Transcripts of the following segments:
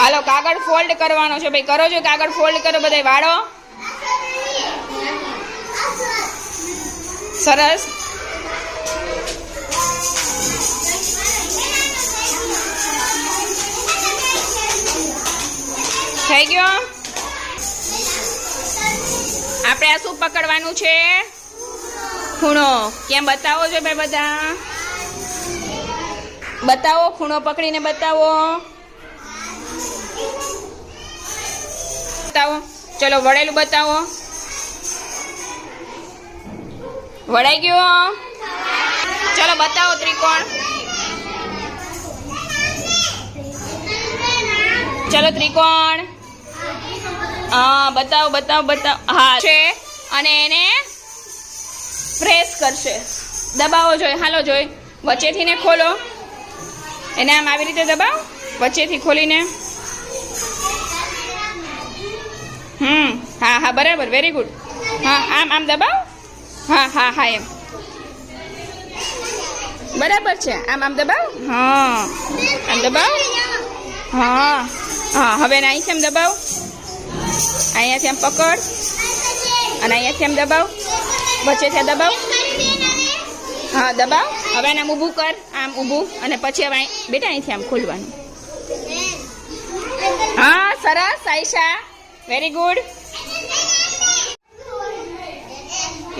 હાલો કાગળ ફોલ્ડ કરવાનો છે ભાઈ, કરો છો કાગળ ફોલ્ડ કરો બધાય વાળો. સરસ. થઈ ગયો. આપણે આ શું પકડવાનું છે? ખૂણો. કેમ બતાવો છો ભાઈ બધા? બતાવો, ખૂણો પકડીને બતાવો. બતાવો, ચલો વળેલું બતાવો. વળાઈ ગયો. ચલો બતાવો ત્રિકોણ. ચલો ત્રિકોણ. હા બતાવો બતાવો બતાવો. હા છે અને એને પ્રેસ કરશે, દબાવો જોઈએ. હાલો જોઈ વચ્ચેથી ને ખોલો, એને આમ આવી રીતે દબાવો, વચ્ચેથી ખોલીને. હા હા બરાબર, વેરી ગુડ. હા આમ આમ દબાવો. હા હા હા એમ બરાબર છે. આમ આમ દબાવો. હા આમ દબાવો. હા હા હવે અહીંથી આમ દબાવો, અહીંયાથી આમ પકડ અને અહીંયાથી આમ દબાવ, વચ્ચેથી દબાવ. હા દબાવ. હવે એને આમ ઊભું કર, આમ ઊભું, અને પછી હવે બેટા અહીંથી આમ ખોલવાનું. હા સરસ આયશા, વેરી ગુડ.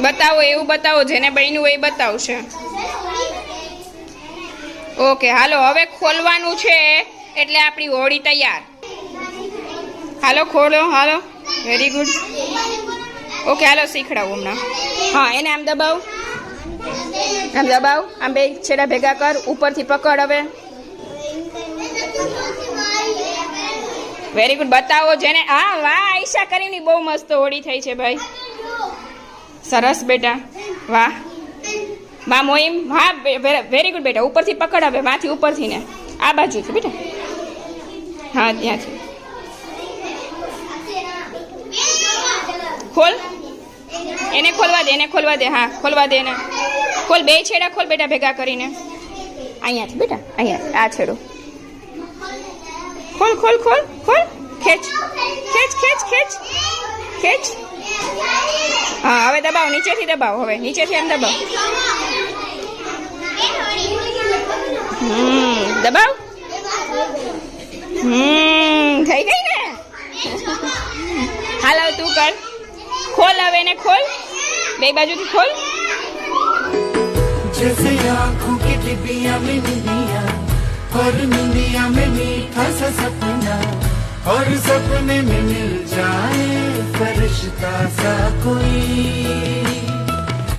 બતાવો, એવું બતાવો જેને બન્યું હોય એ બતાવશે. ઓકે હાલો હવે ખોલવાનું છે એટલે આપણી હોળી તૈયાર. હાલો ખોલો, હાલો વેરી ગુડ. ઓકે હાલો શીખડાવું હમણાં. હા એને આમ દબાવ, આમ દબાવ, આમ બે છેડા ભેગા કર, ઉપરથી પકડ. હવે વેરી ગુડ. બતાવો જેને. હા વાહ આયશા કરીને બહુ મસ્ત હોળી થઈ છે ભાઈ, સરસ બેટા, વાહ વાહ મોઈમ. હા વેરી ગુડ બેટા, ઉપરથી પકડ. હવે માંથી ઉપરથી ને આ બાજુથી બેટા. હા ત્યાંથી ખોલ, એને ખોલવા દે, એને ખોલવા દે. હા ખોલવા દે એને. ખોલ, બે છેડા ખોલ બેટા ભેગા કરીને. અહીંયાથી બેટા, અહીંયા આ છેડો ખોલ. ખોલ ખોલ ખોલ. ખેંચ ખેંચ ખેંચ ખેંચ ખેંચ. હા હવે દબાવ, નીચેથી દબાવ. હવે નીચેથી આમ દબાવ. દબાવ. થઈ ગઈ ને. હાલ હવે તું કર. खोल હવે ને ખોલ, બે બાજુથી ખોલ. जैसे आँखों की डिबिया में निंदिया और निंदिया में मीठा सा सपना और सपने में मिल जाए फरिश्ता सा कोई